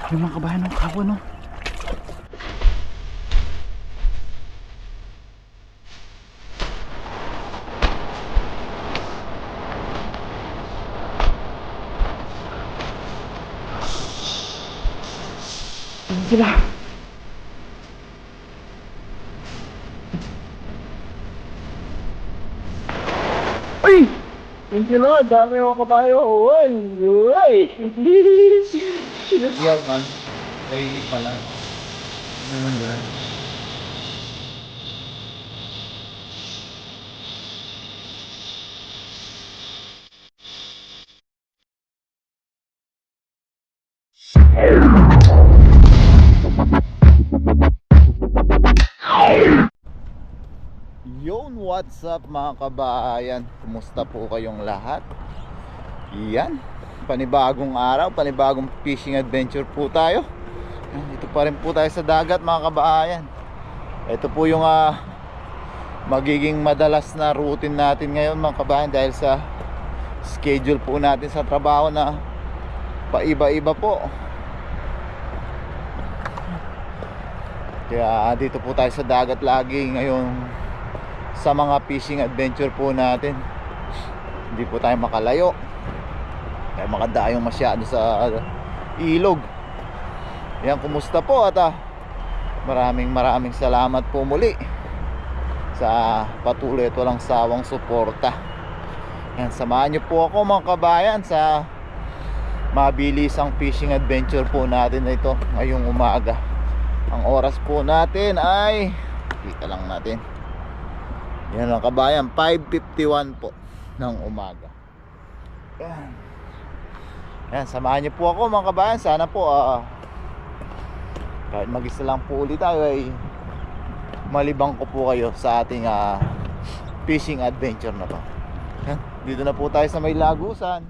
Ay mga kabayan, no, kapo no. Ayan sila. Ay! Thank you Lord, dami mga kabayo. Uy! Uy! Yaw man. Nailig pala. Naman ba? Yon, what's up mga kabayan? Kumusta po kayong lahat? Yan, panibagong araw, panibagong fishing adventure po tayo. Dito pa rin po tayo sa dagat mga kabayan. Ito po yung magiging madalas na routine natin ngayon mga kabayan, dahil sa schedule po natin sa trabaho na paiba-iba po. Kaya dito po tayo sa dagat lagi ngayon sa mga fishing adventure po natin. Hindi po tayo makalayo, kaya makadayong masyado sa ilog. Yan, kumusta po at maraming salamat po muli sa patuloy at walang sawang suporta. Yan, samahan niyo po ako mga kabayan sa mabilisang fishing adventure po natin na ito ngayong umaga. Ang oras po natin ay, kita lang natin, yan lang kabayan, 5:51 po ng umaga. Yan. Yan, samahan niyo po ako mga kabayan. Sana po kahit mag-isa lang po ulit tayo ay malibang ko po kayo sa ating fishing adventure na to. Yan. Dito na po tayo sa may lagusan.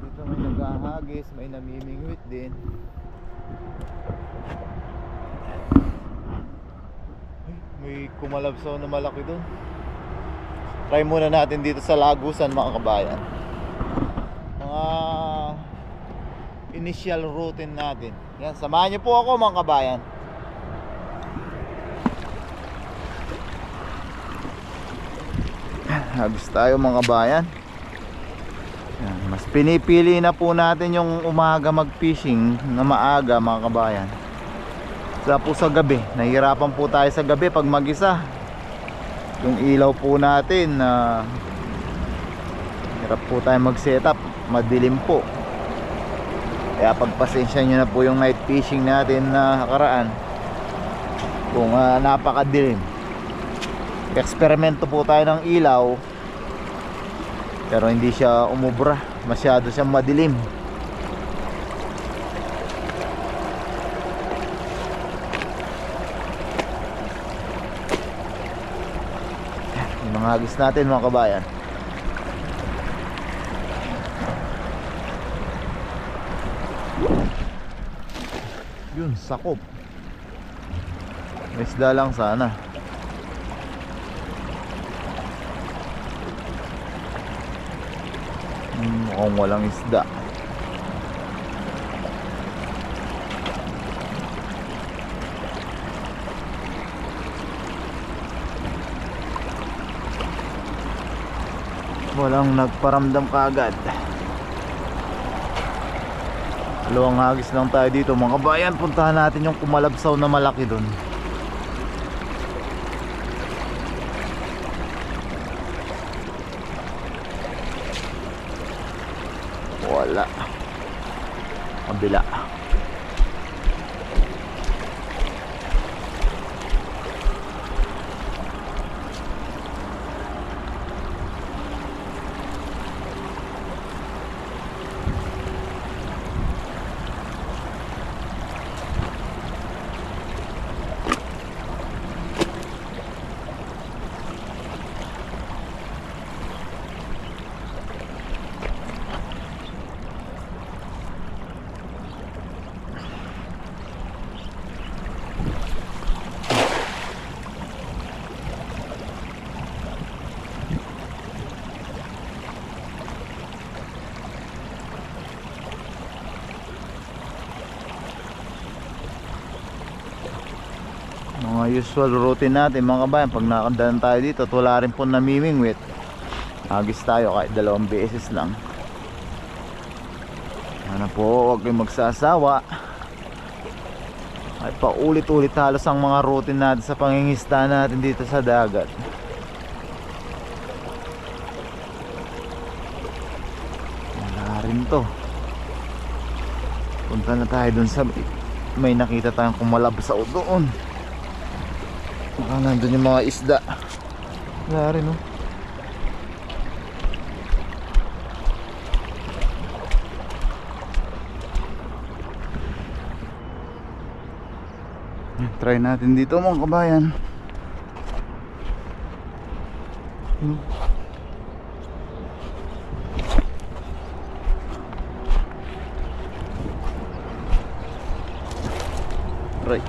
Dito may naghahagis, may namimingwit din. May kumalabsaw na malaki doon. Try muna natin dito sa lagusan mga kabayan. Mga initial routine natin. Yan, samahan niyo po ako mga kabayan. Habis tayo mga kabayan. Yan, mas pinipili na po natin yung umaga mag-fishing na maaga mga kabayan. Po sa gabi, nahihirapan po tayo sa gabi pag mag-isa. Yung ilaw po natin hirap po tayo mag-setup, madilim po. Kaya pagpasensya nyo na po yung night fishing natin na nakaraan kung napakadilim. Eksperimento po tayo ng ilaw, pero hindi siya umubra, masyado siyang madilim. Yung mga hagis natin mga kabayan. Yun, sakop. May isda lang sana. Mukhang walang isda. Walang nagparamdam kaagad. Dalawang hagis lang tayo dito mga kabayan. Puntahan natin yung kumalabsaw na malaki dun. Wala. Kabila. Mga usual routine natin mga kabayan. Pag nakandaan tayo dito at wala rin po namimingwit, agis tayo kahit 2 beses lang. Ano po, huwag kayong magsasawa. Ay paulit-ulit halos ang mga routine natin sa pangingisda natin dito sa dagat. Wala rin to. Punta na tayo dun sa may nakita tayong kumalabsaw doon. Baka nandun yung mga isda. Wala rin oh. Try natin dito mga kabayan. Right.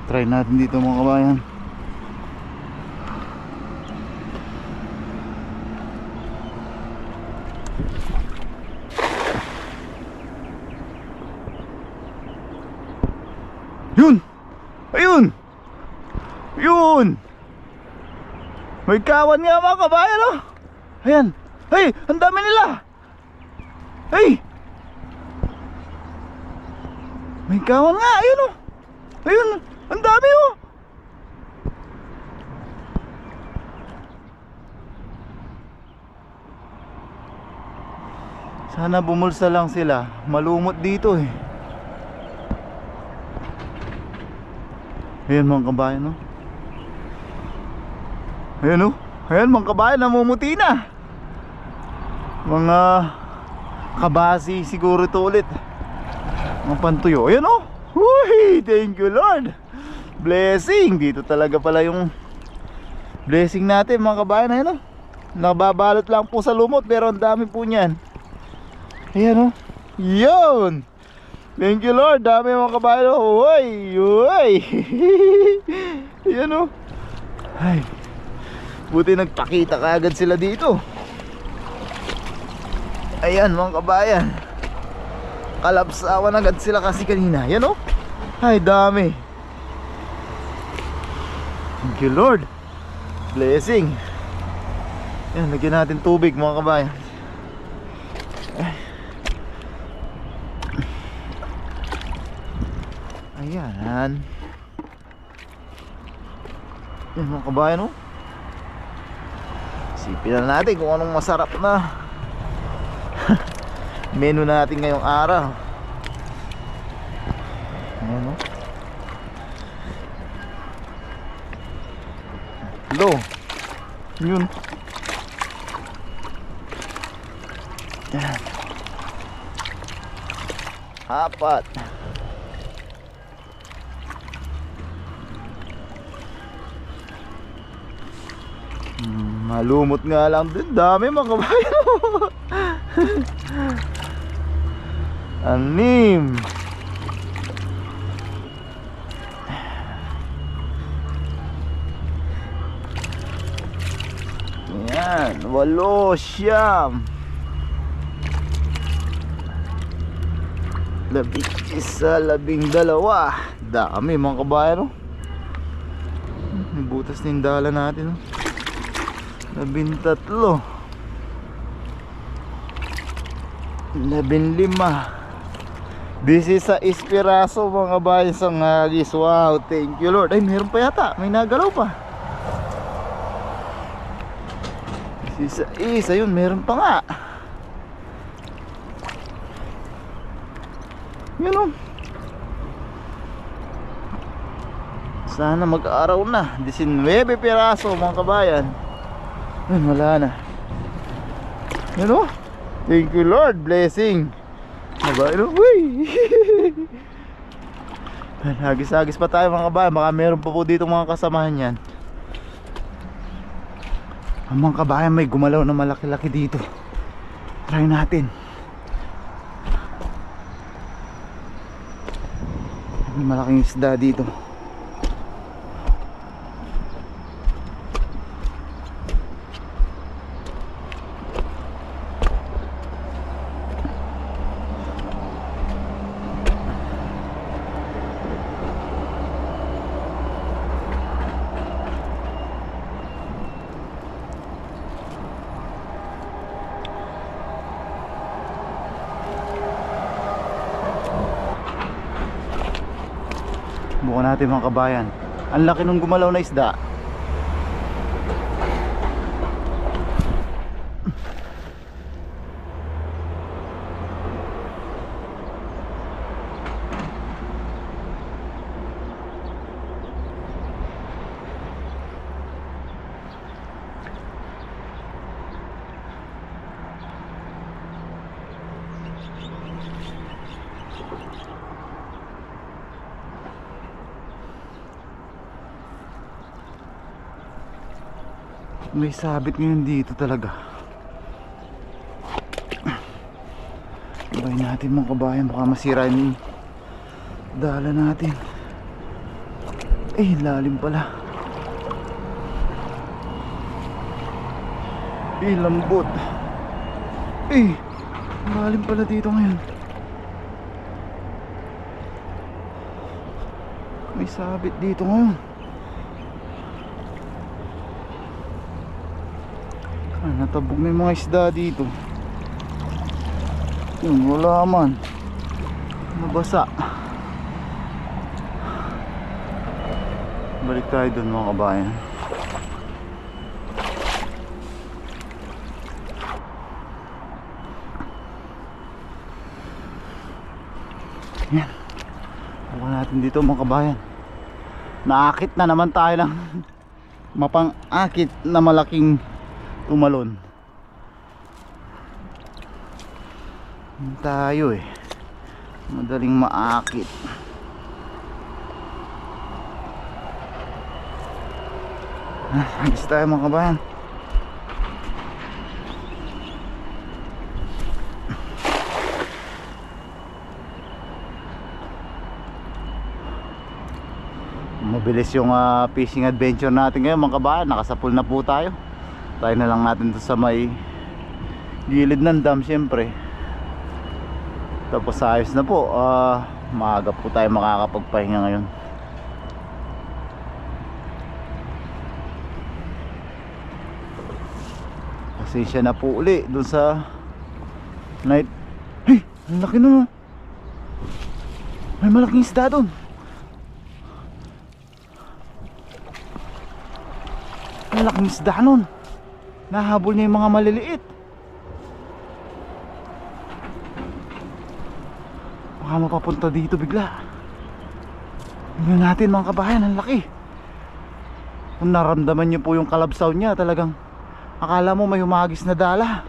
Try natin dito mga kabayan. Yun! Ayun! Yun! May kawan nga mga kabayan oh! Ayan! Hey! Ang dami nila! Hey! May kawan nga! Ayun oh! Ayun! Ang dami oh! Sana bumulsa lang sila. Malumot dito eh. Ayan mga kabayan oh. Ayan oh. Ayan mga kabayan, namumuti na. Mga kabasi siguro ito ulit. Mga pantuyo. Ayan oh. Uy, thank you Lord. Blessing. Dito talaga pala yung blessing natin mga kabayan. Ayan oh. Nababalot lang po sa lumot pero ang dami po niyan. Ayan oh. Yun. Thank you Lord. Dami mga kabayan oh. Uy, uy. Ayan oh. Ay, buti nagpakita kaagad sila dito. Ayan mga kabayan, kalapsawan agad sila kasi kanina. Yan oh. Ay dami. Thank you Lord. Blessing. Yan, lagyan natin tubig mga kabayan. Ayan. Yan mga kabayan oh. Isipin na natin kung anong masarap na menu natin ngayong araw. Ayan oh. Hello. Yun. Yan. Apat. Malumot nga lang din. Dami mga kabayan. Anim. Yan. 8, 9. 11, 12. Dami mga kabayan. May butas na yung dala natin. 13. 15. This is a espiraso mga kabayan sa ngagis. Wow, thank you Lord. Ay meron pa yata. May nagalaw pa. Si Sais, ayun, meron pa nga. Yun o. Sana mag-araw na. 19 piraso mga kabayan. Ayun, wala na. Yun o. Thank you Lord, blessing. Mabayan o. Uy. Hagis-hagis pa tayo mga kabayan. Baka meron pa po dito mga kasamahan yan. Ang mga kabayan, may gumalaw na malaki-laki dito. Try natin. May malaking isda dito. Bukan natin mga kabayan. Ang laki nung gumalaw na isda. May sabit ngayon dito talaga. Ibayin natin mga kabayan, baka masira yung dala natin. Eh, lalim pala. Eh, lambot. Eh, lalim pala dito ngayon. May sabit dito ngayon. Natabog na yung mga isda dito. Yun, wala man. Nabasa. Balik tayo dun mga kabayan. Yan. Huwag natin dito mga kabayan. Naakit na naman tayo ng mapang-akit na malaking tumalon. Tayo eh, madaling maakit. Hagis tayo mga kabayan. Mabilis yung fishing adventure natin ngayon mga kabayan. Nakasapul na po tayo. Tayo na lang natin to sa may gilid ng dam syempre. Tapos ayos na po. Maaga po tayo makakapagpahinga ngayon. Pasensya na po uli dun sa night. Hey, ang laki nun. May malaking isda dun. Ang laking isda nun. Nahabol niya yung mga maliliit. Baka mapapunta dito bigla. Tingnan natin mga kabayan, ang laki. Kung naramdaman niyo po yung kalabsaw niya, talagang akala mo may humagis na dala.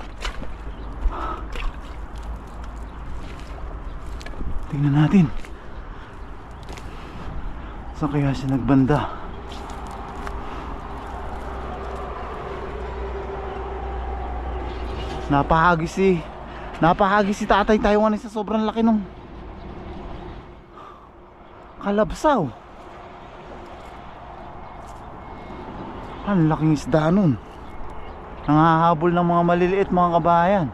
Tingnan natin. Saan kaya siya nagbanda? Napahagis si Tatay Taiwan sa sobrang laki nung kalabsaw. Ang laking isda nun. Nangahabol ng mga maliliit mga kabayan.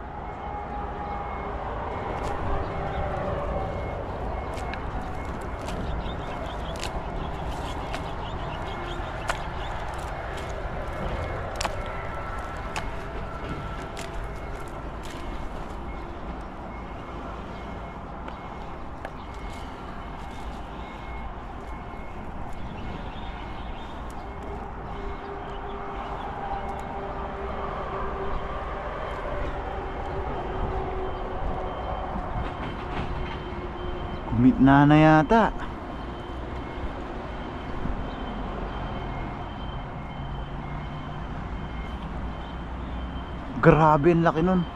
Mitna na yata. Grabe, ang laki nun.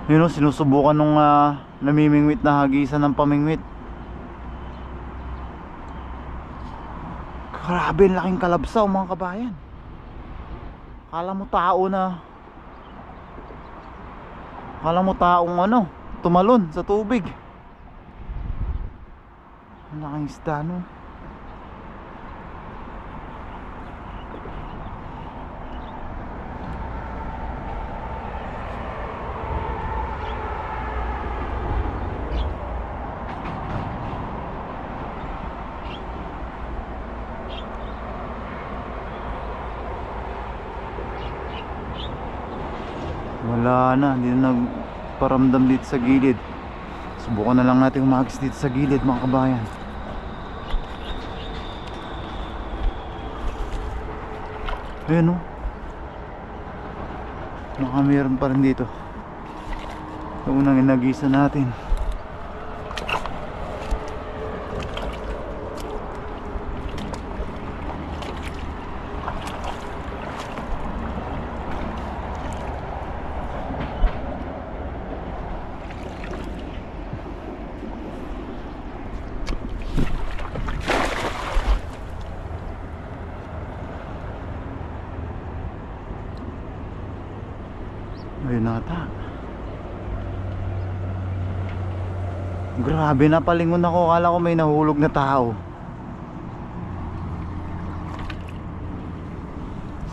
Yun o, sinusubukan nung namimingwit na hagisan ng pamingwit. Grabe, ang laking kalabsaw mga kabayan. Akala mo taong ano, tumalon sa tubig. Ang laking isda nun. Wala na, hindi na nagparamdam dito sa gilid. Subukan na lang natin umagis dito sa gilid mga kabayan. Ayun o, baka meron pa rin dito. Ito unang inagisa natin. Ayun na ata. Grabe, napalingon ako. Akala ko may nahulog na tao.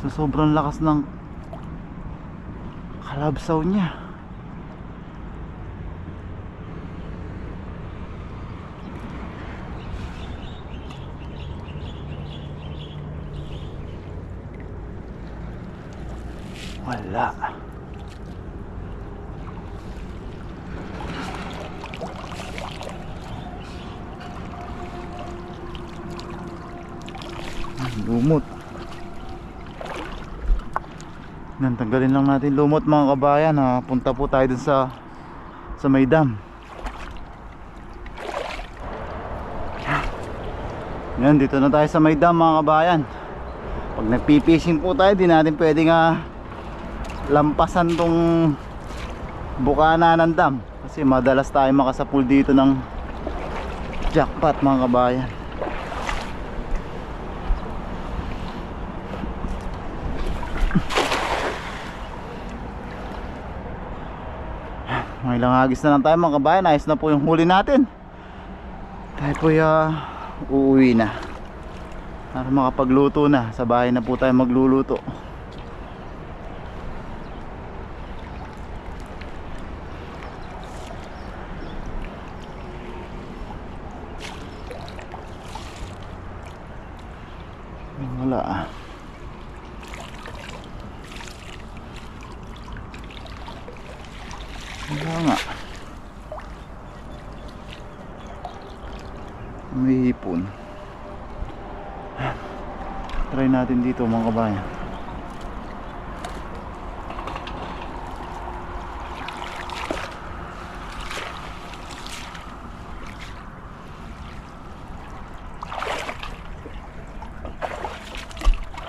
So sobrang lakas ng kalabsaw niya. Wala. Lumot. Tanggalin lang natin lumot mga kabayan. Punta po tayo dun sa may dam. Yan, dito na tayo sa may dam mga kabayan. Pag nagpipishing po tayo, di natin pwedeng lampasan tong bukana ng dam, kasi madalas tayo makasapul dito ng jackpot mga kabayan. May ilang hagis na lang tayo mga kabayan. Ayos na po yung huli natin. Tayo po uuwi na para makapagluto na. Sa bahay na po tayo magluluto. Wala. Wala nga. May hipon. Try natin dito mga kabayan.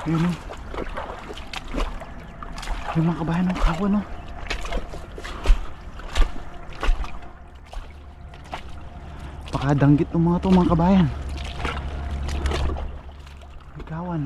Yun o. Yung mga kabayan ng kawan o. Pakadanggit ng mga to mga kabayan. Ikawan.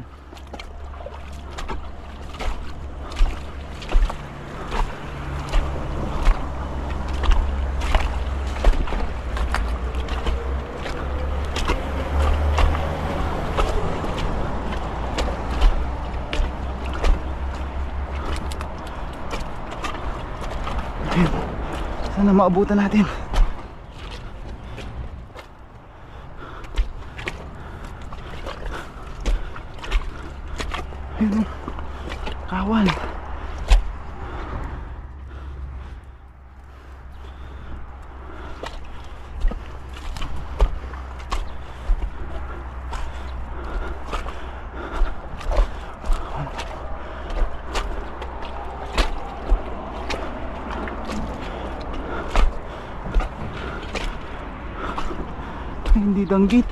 Sana maabutan natin. Ayun, kawan. Hindi danggit.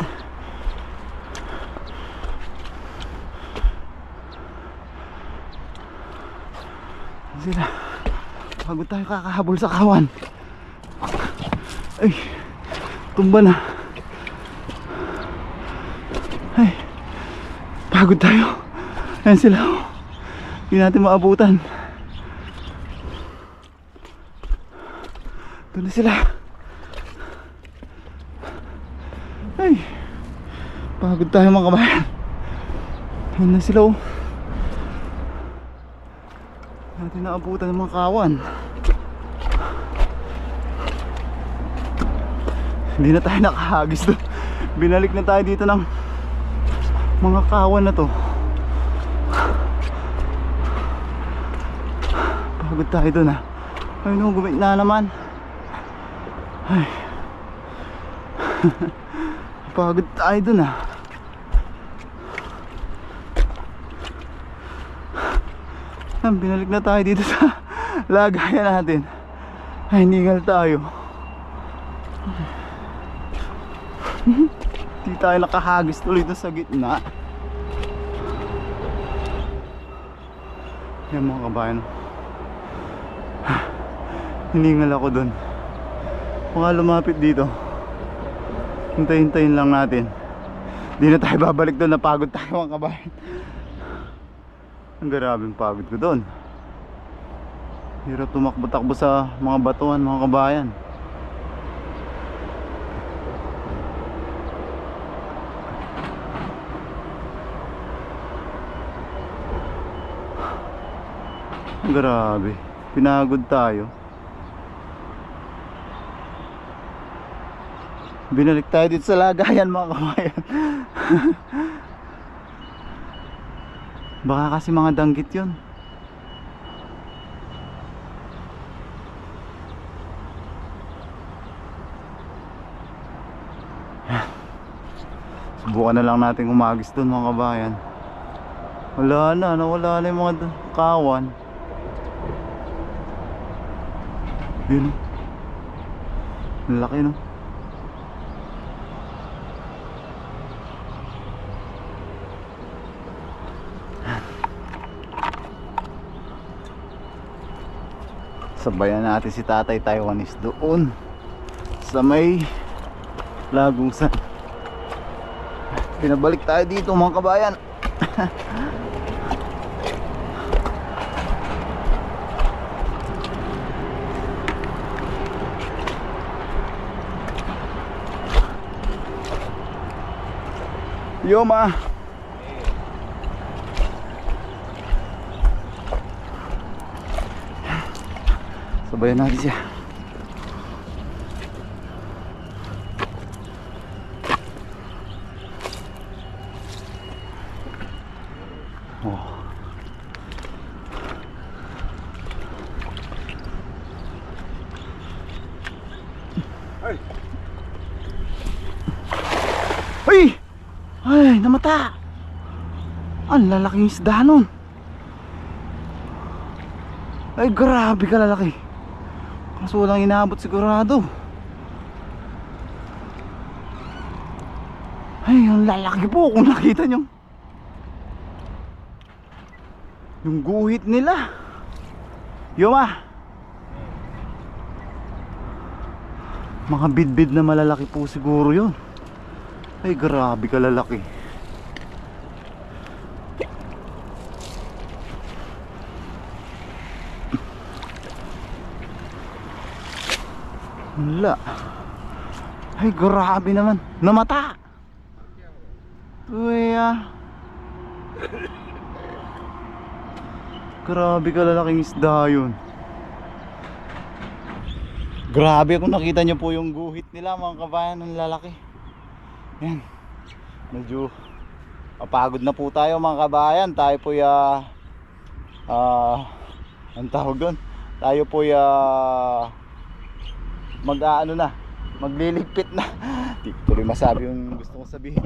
Sila. Pagod tayo kakahabol sa kawan. Ay, tumba na. Ay, pagod tayo. Ayan sila. Hindi natin maabutan. Doon na sila. Ay, pagod tayo mga kabayan. Ayan na sila oh. Natin naabutan ng mga kawan. Hindi na tayo nakahagis doon. Binalik na tayo dito ng mga kawan na to. Pagod tayo doon ah. Ay no, gumit na naman. Ay. Pagod tayo doon ah. Binalik na tayo dito sa lagayan natin. Ay, ningal tayo. Hindi tayo nakahagis tuloy doon sa gitna. Yan mga kabayan. Hiningal ako doon. Mga lumapit dito. Hintayin lang natin. Hindi na tayo babalik doon. Napagod tayo mga kabayan. Ang grabing pagod ko doon. Hirap tumakbo-takbo sa mga batuhan mga kabayan. Grabe, pinagod tayo. Binalik tayo dito sa lagayan mga kabayan. Baka kasi mga danggit yun. Subukan na lang natin umagis doon mga kabayan. Wala na, nawala na yung mga kawan. Yun, ang laki no. Sabayan natin si Tatay Taiwanese doon sa may Lagusan. Pinabalik tayo dito mga kabayan. Yoma. Sabayan natin siya. Oh. Ay. Ay! Ay, namata. Ang lalaking isda nun. Ay, grabe ka lalaki. Kaso walang inaabot sigurado. Ay, ang lalaki po kung nakita nyo. Yung guhit nila. Yoma. Mga bidbid na malalaki po siguro yun. Ay, grabe ka lalaki. Wala. Ay, grabe naman. Namata. Uy, grabe ka lalaking isda yun. Grabe kung nakita nyo po yung guhit nila mga kabayan ng lalaki. Yan. Medyo mapagod na po tayo mga kabayan. Tayo po ang tawag doon. Tayo po mag-aano na, magliligpit na. Di ko tuloy masabi yung gusto kong sabihin.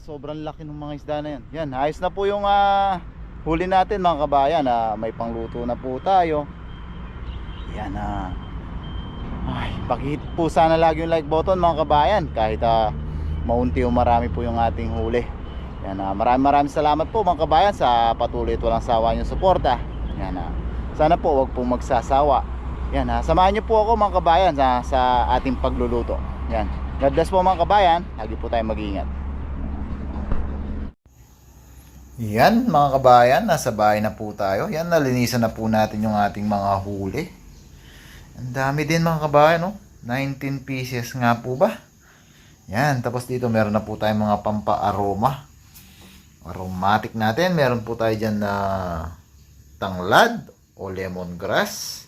Sobrang laki ng mga isda na yan. Yan, ayos na po yung huli natin mga kabayan. May pangluto na po tayo. Yan, Ay, pakihit po sana lagi yung like button mga kabayan, kahit maunti o marami po yung ating huli. Yan, maraming salamat po mga kabayan sa patuloy at walang sawa niyong suporta. Yan, sana po wag po magsasawa. Yan, samahan niyo po ako mga kabayan sa ating pagluluto. Yan, God bless po mga kabayan. Lagi po tayong mag-iingat. Yan mga kabayan, nasa bahay na po tayo. Yan, nalinisan na po natin yung ating mga huli. Ang dami din mga kabayan, no? 19 pieces nga po ba? Yan, tapos dito meron na po tayong mga pampa-aroma. Aromatic natin. Meron po tayo dyan na tanglad o lemongrass,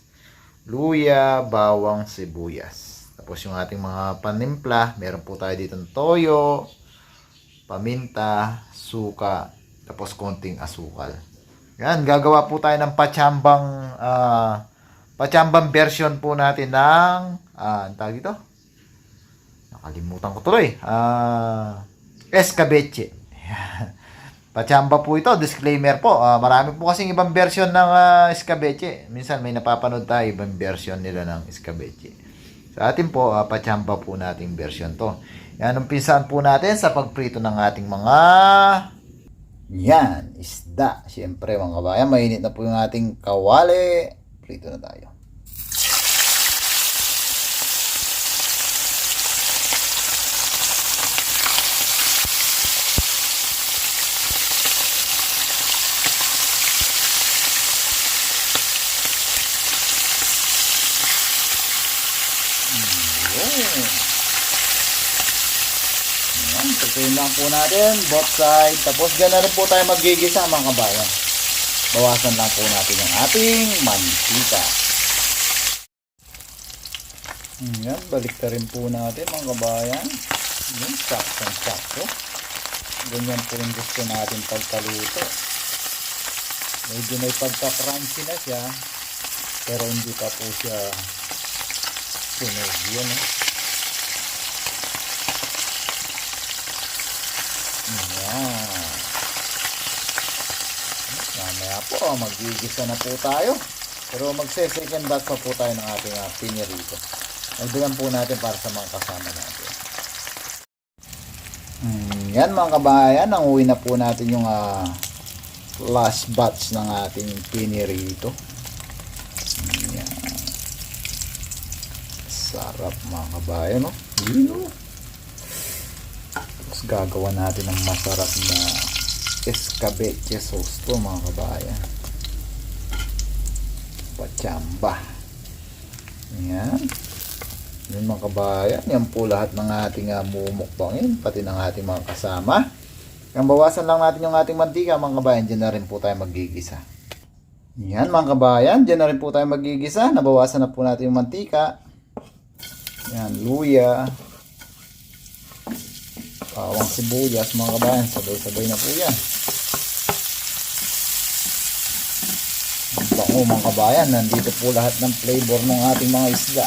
luya, bawang, sibuyas. Tapos yung ating mga panimpla, meron po tayo dito ng toyo, paminta, suka, tapos konting asukal. Yan, gagawa po tayo ng pachambang version po natin ng ang tawag ito? Nakalimutan ko tuloy. Escabeche. Pachamba po ito, disclaimer po. Marami po kasing ibang version ng escabeche. Minsan may napapanood tayo ibang version nila ng escabeche. Sa atin po, pachamba po nating version to. Yan, umpisahan po natin sa pagprito ng ating mga isda. Siyempre mga kabayan, mainit na po yung ating kawali. Prito na tayo. Ayan, tutuin lang po natin both side. Tapos dyan na rin po tayo magigisa mga kabayan. Bawasan lang po natin yung ating mantika. Ayan, balik na rin po natin mga kabayan. Ayan, sakto. Ganyan po yung gusto natin pagkaluto. Medyo may pagka-crunchy na siya, pero hindi pa po siya sunog. Yan Ayan. Mamaya po, magigisa na po tayo. Pero magse-second batch pa po tayo ng ating pinirito. Nagdagan po natin para sa mga kasama natin. Yan mga kabayan, nanguwi na po natin yung last batch ng ating pinirito. Yan. Sarap mga kabayan, no? Tapos gagawa natin ng masarap na escabeche sauce to mga kabayan. Pachamba. Yan. Yan mga kabayan. Yan po lahat ng ating mumukbangin. Pati ng ating mga kasama. Ang bawasan lang natin yung ating mantika mga kabayan. Diyan na rin po tayo magigisa. Yan mga kabayan. Diyan na rin po tayo magigisa. Nabawasan na po natin yung mantika. Yan. Luya. Bawang sibuyas mga kabayan. Sabay-sabay na po yan. Bango mga kabayan, nandito po lahat ng flavor ng ating mga isda.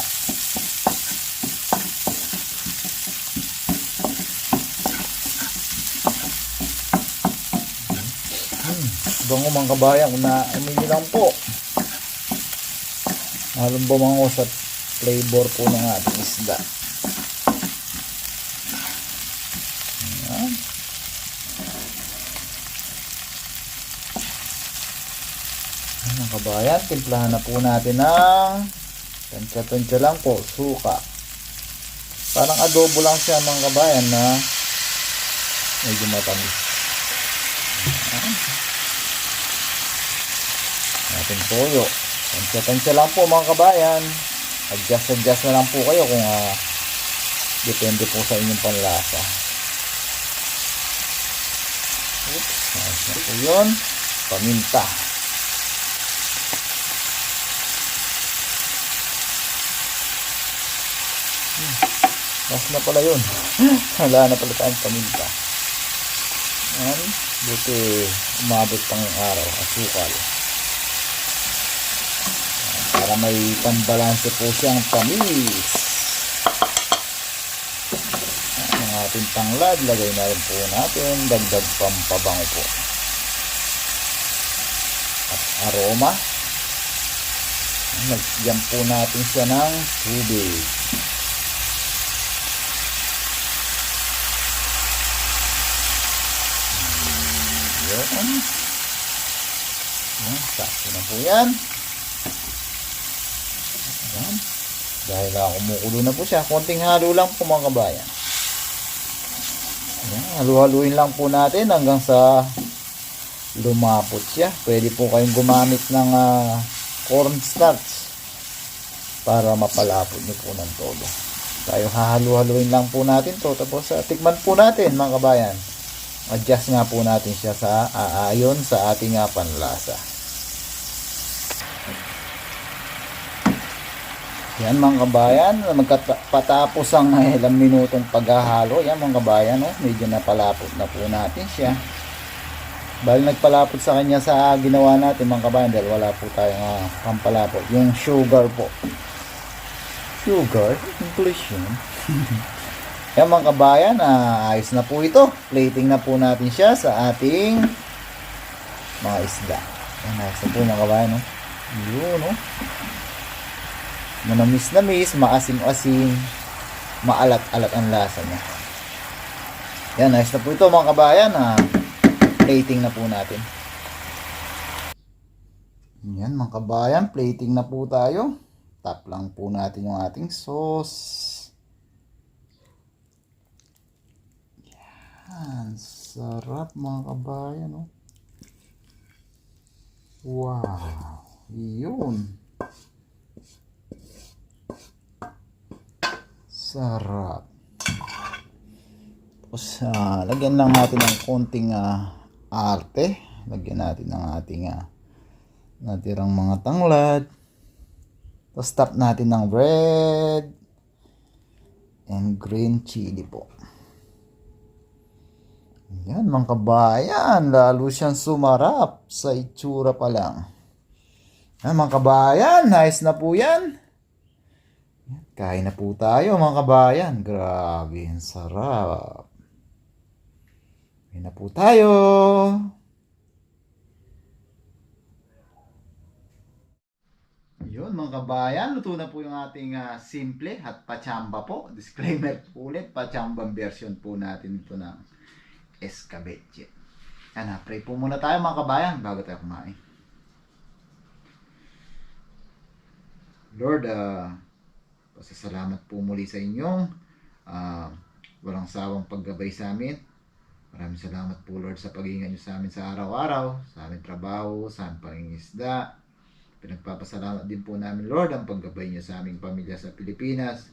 Bango mga kabayan, umili lang po. Halong bumango sa flavor po ng ating isda. Ayan. Mga kabayan, timplahan na po natin ng tansya-tansya lang po, suka. Parang adobo lang siya mga kabayan na medyo matamis. Ating toyo. Tansya-tansya lang po mga kabayan. Adjust na lang po kayo kung depende po sa inyong panlasa. Oops, ayos na po yun. Paminta. Mas na pala yun. Wala na pala tayong paminta. Ayan. Buti umabot pang yung araw. Asukal. Para may pambalanse po siyang tamis. Ang ating tanglad. Lagay na rin po natin. Dagdag pampabango po. At aroma. Lagyan po natin siya ng tubig. Yan. Sakto na po yan. Yan. Dahil kumukulo na po siya. Konting halo lang po mga kabayan. Yan. Halu-haluin lang po natin hanggang sa lumapot siya. Pwede po kayong gumamit ng cornstarch para mapalapot niyo po ng todo. Tayo hahalu-haluin lang po natin to. Tapos tikman po natin mga kabayan. Adjust nga po natin siya sa aayon sa ating panlasa. Yan mga kabayan, magkatapos ang ilang minutong paghahalo. Yan mga kabayan, medyo napalapot na po natin siya. Bali nagpalapot sa kanya sa ginawa natin mga kabayan dahil wala po tayong pampalapot. Yung sugar po. Sugar? English yun. Yan mga kabayan, ayos na po ito. Plating na po natin siya sa ating mga isda. Yan, ayos na po mga kabayan. Yun, manamis-namis, maasim-asim, maalat-alat ang lasa niya. Yan, ayos na po ito mga kabayan. Plating na po natin. Yan mga kabayan, plating na po tayo. Tap lang po natin yung ating sauce. Yan, sarap mga kabayan. Wow, yun. Sarap. Tapos lagyan lang natin ng konting arte. Lagyan natin ng ating natirang mga tanglad. Tapos top natin ng red and green chili po. Yan mga kabayan, lalo siyang sumarap sa itsura pa lang. Yan mga kabayan, nice na po yan. Kain na po tayo mga kabayan. Grabe, ang sarap. Kain na po tayo. Yun mga kabayan, luto na po yung ating simple at pachamba po. Disclaimer po ulit, pachambang version po natin ito ng escabeche. Yan, pray po muna tayo mga kabayan bago tayo kumain. Lord, pasasalamat po muli sa inyong walang sawang paggabay sa amin. Maraming salamat po Lord sa pag-iingat nyo sa amin sa araw-araw, sa aming trabaho, sa aming pangingisda. Pinagpapasalamat din po namin Lord ang paggabay nyo sa aming pamilya sa Pilipinas.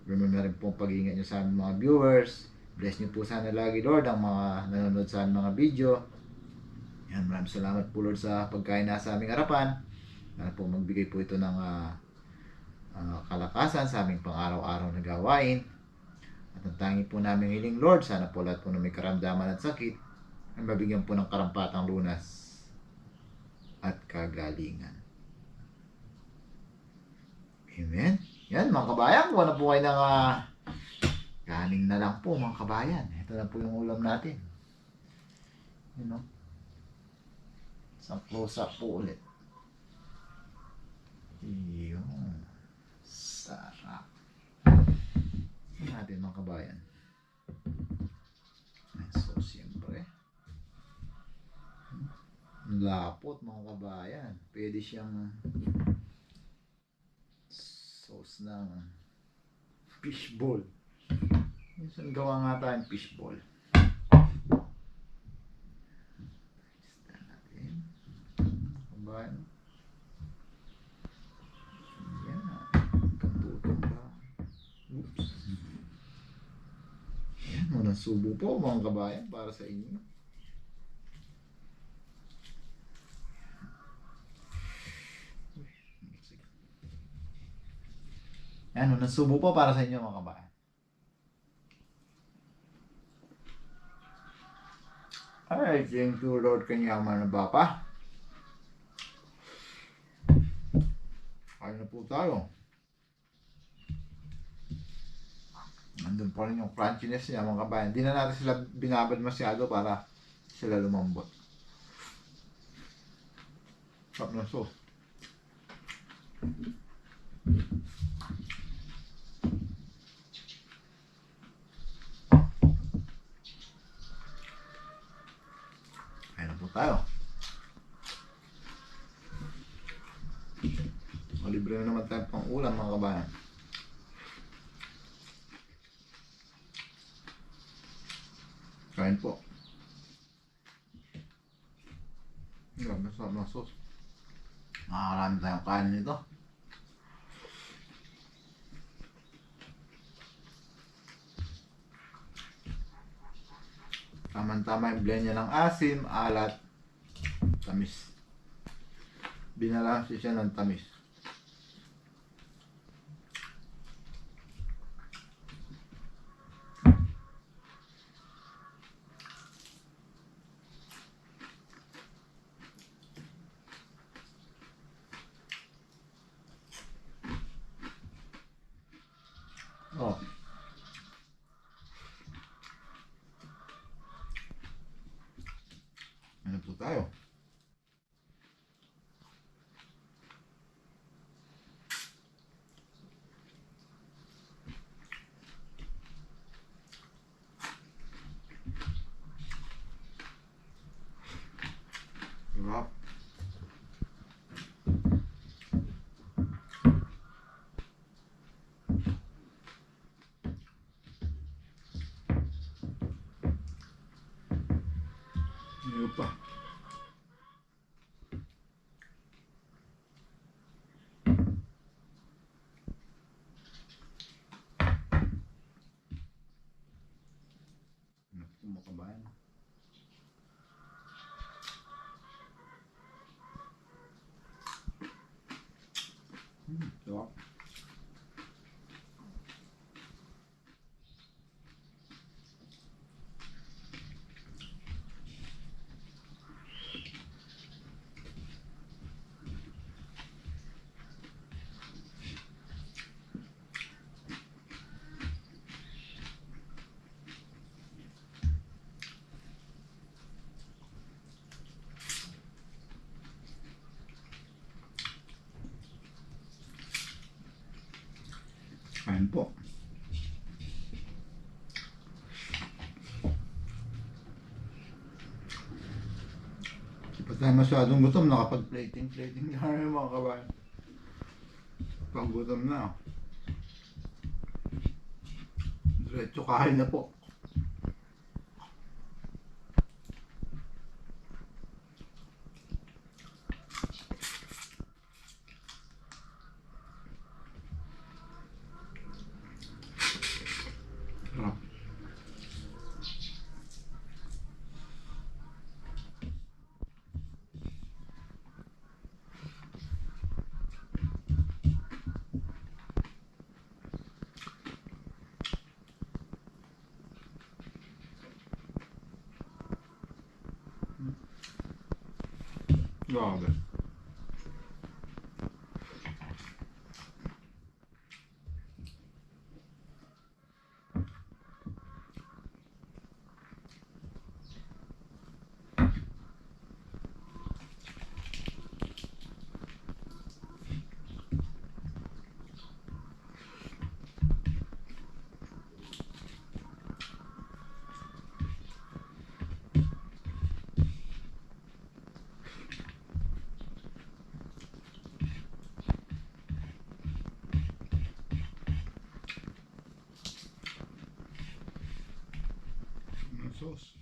Ganoon na rin po ang pag-iingat nyo sa aming mga viewers. Bless nyo po sana lagi Lord ang mga nanonood sa aming mga video. Yan, maraming salamat po Lord sa pagkain na sa aming harapan. Sana po magbigay po ito ng kalakasan sa aming pang-araw-araw na gawain. At ang tangi po namin hiling Lord, sana po lahat po na may karamdaman at sakit ay mabigyan po ng karampatang lunas at kagalingan. Amen. Yan mga kabayan, kuha na po kayo ng kanin na lang po mga kabayan. Ito na po yung ulam natin. You know? Isang close up po ulit. Yun. Sarap. Ito natin mga kabayan. So, siyempre. Lapot mga kabayan. Pwede siyang sauce ng fishball. Minsan gawa nga tayong fishball. Isda natin. Kabayan. Yan. Katutong ba? Oops. Yan. Unang subo po mga kabayan para sa inyo. Yan. Unang subo po para sa inyo mga kabayan. Alright, thank you Lord Kanyaman na Bapa. Kain na po tayo. Nandun pa rin yung crunchiness niya mga kabayan. Hindi na natin sila binabad masyado para sila lumambot. Sarap na sauce. Kaya na po tayo. Libre na naman tayo pang ulam mga kabayan. Kain po. Grabe sa mga sauce. Nakakarami tayong kain nito. Tama-tama yung blend niya ng asim, alat, tamis. Binalansi siya ng tamis. Oh. Ano po tayo? Sarap. Ano pa? Ano po mga kabayan? Sarap. Kain po. Di pa tayo masyadong gutom, nakapag-plating na rin mga kabayan. Pag gutom na, diretso kain na po. Sarap. Grabe. Sauce.